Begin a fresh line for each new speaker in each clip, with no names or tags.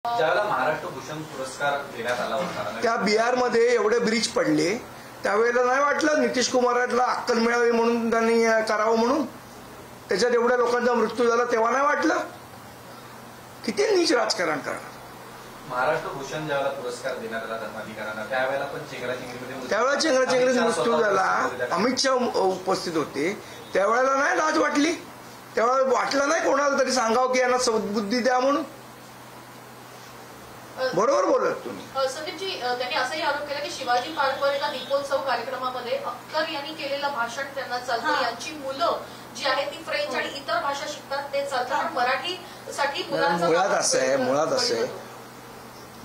ज्यावेळेला महाराष्ट्र भूषण पुरस्कार देण्यात आला होता
त्या बिहारमध्ये एवढे ब्रिज पडले त्यावेळेला नाही वाटलं नितीश कुमारला अक्कल मिळावी म्हणून त्यांनी करावं म्हणून त्याच्यात एवढ्या लोकांचा मृत्यू झाला तेव्हा नाही वाटलं किती नीच राजकारण करणार.
महाराष्ट्र भूषण ज्यावेळेला पुरस्कार देण्यात आला धर्माधिकाऱ्यांना त्यावेळेला पण
त्यावेळेला चेंगराचेंगरीत मृत्यू झाला. अमित शहा उपस्थित होते त्यावेळेला नाही लाज वाटली. त्यावेळेला वाटलं नाही कोणाला तरी सांगावं की यांना सद्बुद्धी द्या म्हणून. बरोबर बोलत तुम्ही.
संदीपजी त्यांनी असाही आरोप केला की शिवाजी पार्कवर एका दीपोत्सव कार्यक्रमामध्ये अख्तर यांनी केलेलं भाषण त्यांना चालतं. यांची मुलं जी आहेत ती फ्रेंच आणि इतर भाषा शिकतात ते चालतं पण मराठीसाठी
मुळात असं आहे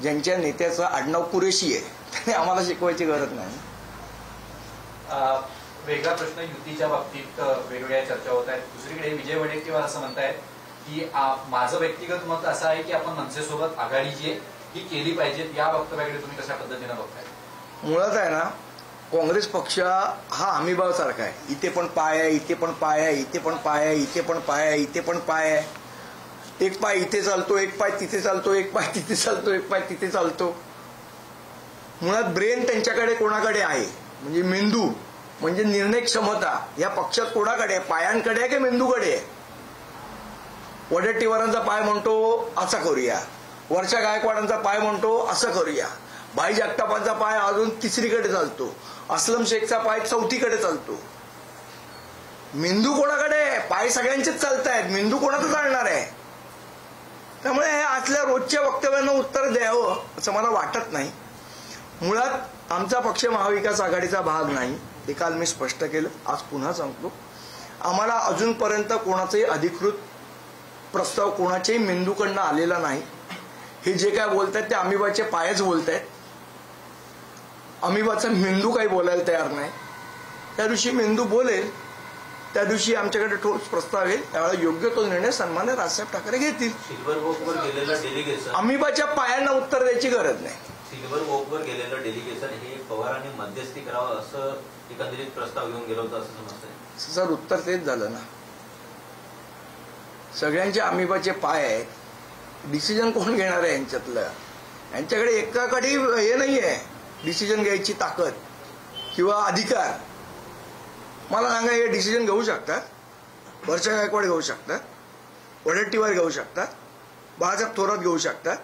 ज्यांच्या नेत्याचं आडनाव कुरेशी आहे त्यांनी आम्हाला शिकवायची गरज नाही.
वेगळा प्रश्न युतीच्या बाबतीत वेगवेगळ्या चर्चा होत आहेत. दुसरीकडे विजय वडेट्टीवार असं म्हणतायत की माझं व्यक्तिगत मत असं आहे की आपण मनसेसोबत आघाडी जी आहे ही केली पाहिजे. या वक्तव्याकडे तुम्ही कशा पद्धतीने बघताय?
मुळात आहे ना काँग्रेस पक्ष हा हमीभाव सारखा आहे. इथे पण पाय आहे, इथे पण पाय आहे, इथे पण पाय आहे, इथे पण पाय आहे, इथे पण पाय आहे. एक पाय इथे चालतो, एक पाय तिथे चालतो, एक पाय तिथे चालतो, एक पाय तिथे चालतो. मुळात ब्रेन त्यांच्याकडे कोणाकडे आहे म्हणजे मेंदू म्हणजे निर्णय क्षमता या पक्षात कोणाकडे आहे? पायांकडे आहे की मेंदूकडे आहे? वडेट्टीवारांचा पाय म्हणतो असं करूया, वर्षा गायकवाडांचा पाय म्हणतो असं करूया, भाई जगतापांचा पाय अजून तिसरीकडे चालतो, असलम शेखचा पाय चौथीकडे चालतो. मेंदू कोणाकडे आहे? पाय सगळ्यांचेच चालत आहेत, मेंदू कोणाचं चालणार आहे? त्यामुळे आजल्या रोजच्या वक्तव्यांना उत्तर द्यावं असं मला वाटत नाही. मुळात आमचा पक्ष महाविकास आघाडीचा भाग नाही हे काल मी स्पष्ट केलं, आज पुन्हा सांगतो. आम्हाला अजूनपर्यंत कोणाचाही अधिकृत प्रस्ताव कोणाच्याही मेंदूकडनं आलेला नाही. हे जे काय बोलतायत ते अमिबाचे पायच बोलतायत. अमिबाचा मेंदू काही बोलायला तयार नाही. त्या दिवशी मेंदू बोलेल त्या दिवशी आमच्याकडे ठोस प्रस्ताव येईल त्यावेळेला योग्य तो निर्णय सन्मान्य राजसाहेब ठाकरे घेतील.
सिल्वर वॉकवर गेलेलं डेलिगेशन
अमिबाच्या पायांना उत्तर द्यायची गरज नाही.
सिल्वर वॉकवर गेलेलं डेलिगेशन हे पवारांनी मध्यस्थी करावं असं एकंदरीत प्रस्ताव घेऊन गेलं होतं असं समजतंय.
सर उत्तर तेच झालं ना. सगळ्यांचे अमिबाचे पाय आहेत. डिसिजन कोण घेणार आहे यांच्यातलं? यांच्याकडे एकाकडे हे नाहीये डिसिजन घ्यायची ताकद किंवा अधिकार. मला सांगा हे डिसिजन घेऊ शकतात? वर्षा गायकवाड घेऊ शकतात, वडेट्टीवार घेऊ शकतात, बाळासाहेब थोरात घेऊ शकतात,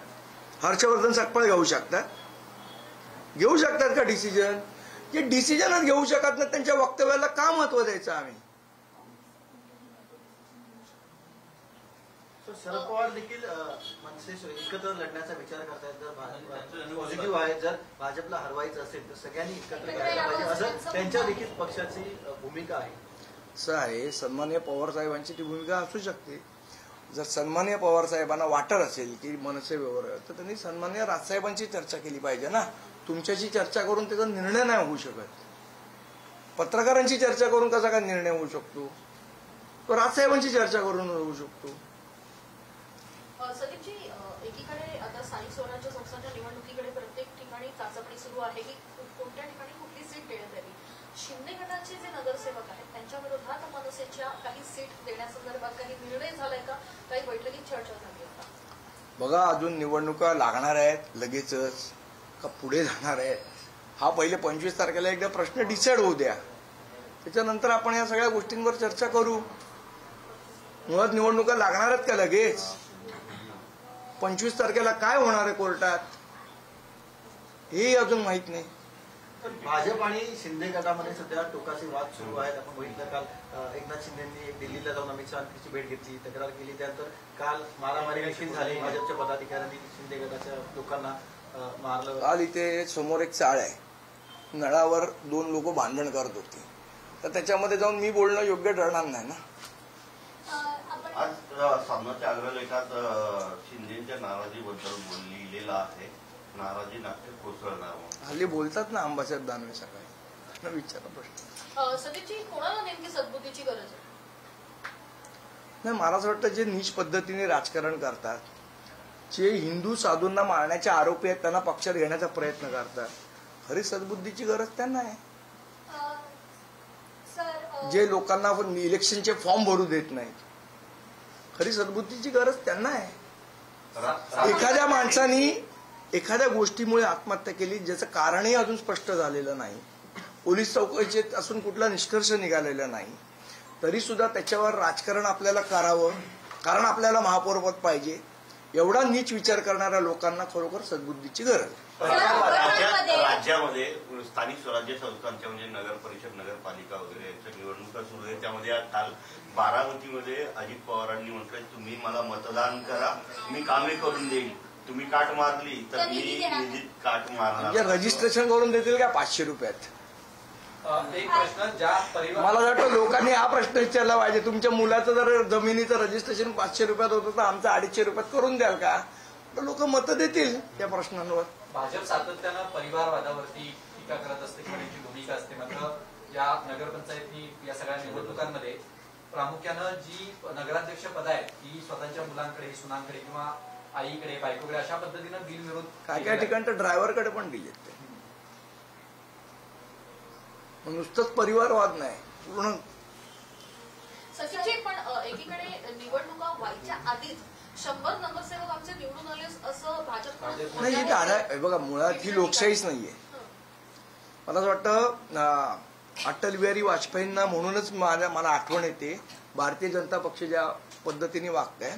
हर्षवर्धन सकपाळ घेऊ शकतात. घेऊ शकतात का डिसिजन? जे डिसिजनच घेऊ शकत नाही त्यांच्या वक्तव्याला का महत्व द्यायचं आम्ही?
शरद पवार देखील मनसे एकत्र लढण्याचा विचार करतायत. जर पॉझिटिव्ह आहे, जर भाजपला हरवायचं असेल तर सगळ्यांनी एकत्र करायला पाहिजे असं त्यांच्या देखील पक्षाची भूमिका आहे.
असं आहे सन्माननीय पवार साहेबांची ती भूमिका असू शकते. जर सन्माननीय पवार साहेबांना वाटत असेल की मनसे व्यवहार तर त्यांनी सन्माननीय राजसाहेबांची चर्चा केली पाहिजे ना. तुमच्याशी चर्चा करून त्याचा निर्णय नाही होऊ शकत. पत्रकारांची चर्चा करून कसा काय निर्णय होऊ शकतो? तो राजसाहेबांची चर्चा करून होऊ शकतो.
संदीपजी एकीकडे आता स्थानिक स्वराज्य संस्थांच्या निवडणुकीकडे प्रत्येक ठिकाणी चाचपणी सुरू आहे की कोणत्या ठिकाणी कुठली सीट देण्यात यावी. शिंदे गटाचे जे नगरसेवक आहेत त्यांच्या विरोधात मनसेच्या काही सीट देण्यासंदर्भात काही निर्णय झालाय का? काही बैठकीत चर्चा झाली आहे का?
बघा अजून निवडणुका लागणार आहेत लगेचच का पुढे जाणार आहेत हा पहिले 25 तारखेला एकदा प्रश्न डिसाईड होऊ द्या. त्याच्यानंतर आपण या सगळ्या गोष्टींवर चर्चा करू. मुळात निवडणुका लागणार आहेत का लगेच? 25 तारखेला काय होणार आहे कोर्टात हे अजून माहित नाही.
भाजप आणि शिंदे गटामध्ये सध्या टोकाचे वाद सुरू आहेत. आपण बघितलं काल एकनाथ शिंदेंनी दिल्लीला जाऊन अमित शहाची भेट घेतली, तक्रार केली. त्यानंतर काल मारामारी देखील झाली. भाजपच्या पदाधिकाऱ्यांनी शिंदे गटाच्या लोकांना मारलं.
काल इथे समोर एक चाळ आहे, नळावर 2 लोक भांडण करत होते. तर त्याच्यामध्ये जाऊन मी बोलणं योग्य ठरणार नाही ना.
आज सामनाच्या अग्रलेखात शिंदेच्या नाराजीबद्दल लिहिलेलं आहे. नाराजी नाट्य कोसळणार.
हल्ली बोलतात ना अंबासाहेब दानवे सकाळी. विचारा प्रश्न.
सतीची कोणाला नेमकी सद्बुद्धीची गरज आहे?
नाही मला असं वाटतं जे नीच पद्धतीने राजकारण करतात, जे हिंदू साधूंना मारण्याचे आरोपी आहेत त्यांना पक्षात घेण्याचा प्रयत्न करतात, खरी सद्बुद्धीची गरज त्यांना आहे. जे लोकांना इलेक्शनचे फॉर्म भरू देत नाहीत खरी सद्बुद्धीची गरज त्यांना आहे. एखाद्या माणसाने एखाद्या गोष्टीमुळे आत्महत्या केली ज्याचं कारणही अजून स्पष्ट झालेलं नाही, पोलीस चौकशीत असून कुठला निष्कर्ष निघालेला नाही, तरी सुद्धा त्याच्यावर राजकारण आपल्याला करावं, कारण आपल्याला महापौरपद पाहिजे, एवढा नीच विचार करणाऱ्या लोकांना खरोखर सद्बुद्धीची गरज.
राज्यामध्ये स्थानिक स्वराज्य संस्थांच्या म्हणजे नगर परिषद, नगरपालिका वगैरे यांच्या निवडणुका सुरू आहे. त्यामध्ये काल बारामतीमध्ये अजित पवारांनी म्हटलंय, तुम्ही मला मतदान करा, मी कामे करून देईल, तुम्ही काट मारली तर मी निधीत काट मारणार.
रजिस्ट्रेशन करून देतील का 500 रुपयात?
एक प्रश्न, ज्या परिवार
मला वाटतं लोकांनी हा प्रश्न विचारला पाहिजे, तुमच्या मुलाचं जर जमिनीचं रजिस्ट्रेशन 500 रुपयात होतं तर आमचं 250 रुपयात करून द्याल का? तर लोक मतं देतील या प्रश्नांवर.
भाजप सातत्यानं परिवारवादावरती टीका करत असते किंवा त्यांची भूमिका असते, मात्र या नगरपंचायती या सगळ्या निवडणुकांमध्ये प्रामुख्यानं जी नगराध्यक्ष पद आहेत ती स्वतःच्या मुलांकडे, सुनांकडे किंवा आईकडे, बायकोकडे अशा पद्धतीनं बिनविरोध
काय ठिकाणी तर ड्रायव्हरकडे पण दिलेत. नुसतंच परिवारवाद नाही, पूर्ण.
सचिनजी, पण एकीकडे निवडणुका व्हायच्या आधीच 100 नगरसेवक आमचे निवडून आले असं भाजपकडून
नाही, हे बघा मुळात ही लोकशाहीच नाहीये. मला असं वाटतं अटल बिहारी वाजपेयींना म्हणूनच मला आठवण येते, भारतीय जनता पक्ष ज्या पद्धतीने वागताय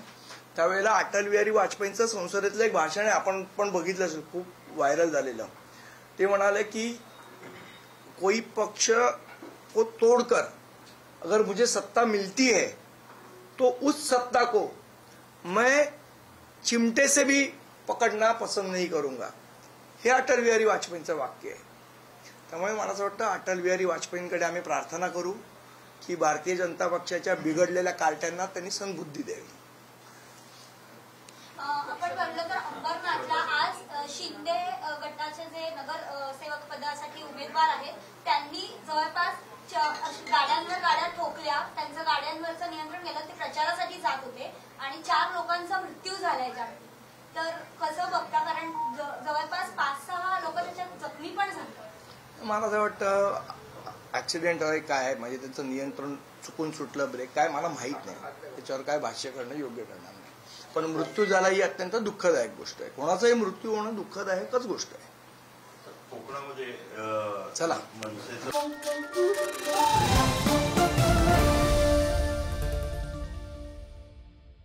त्यावेळेला अटल बिहारी वाजपेयींचं संसदेतलं एक भाषण आहे, आपण पण बघितलं असेल, खूप व्हायरल झालेलं. ते म्हणाले की कोई पक्ष को तोड़कर अगर मुझे सत्ता मिलती है तो उस सत्ता को मैं चिमटे से भी पकडना पसंद नहीं करूंगा. हे अटल बिहारी वाजपेयींचं वाक्य आहे. त्यामुळे मला असं वाटतं अटल बिहारी वाजपेयींकडे आम्ही प्रार्थना करू की भारतीय जनता पक्षाच्या बिघडलेल्या कार्ट्यांना त्यांनी सद्बुद्धी द्यावी.
आपण पाहिलं तर अंबरनाथला आज शिंदे गटाचे जे नगरसेवक पदासाठी उमेदवार आहेत त्यांनी जवळपास गाड्यांवर गाड्या ठोकल्या, त्यांचं गाड्यांवरचं नियंत्रण केलं, ते प्रचारासाठी जात होते आणि 4 लोकांचा मृत्यू झालाय त्यामध्ये. तर कसं बघता, कारण जवळपास 5-6 लोक त्याच्यात जखमी पण झाले.
मला असं वाटतं ऍक्सिडेंट काय म्हणजे त्याचं नियंत्रण चुकून सुटलं, ब्रेक काय मला माहित नाही, त्याच्यावर काय भाष्य करणं योग्य करणार नाही. पण मृत्यू झाला ही अत्यंत दुःखदायक गोष्ट आहे. कोणाचाही मृत्यू होणं दुःखदायकच गोष्ट आहे.
कोकणामध्ये
चला
मनसेचं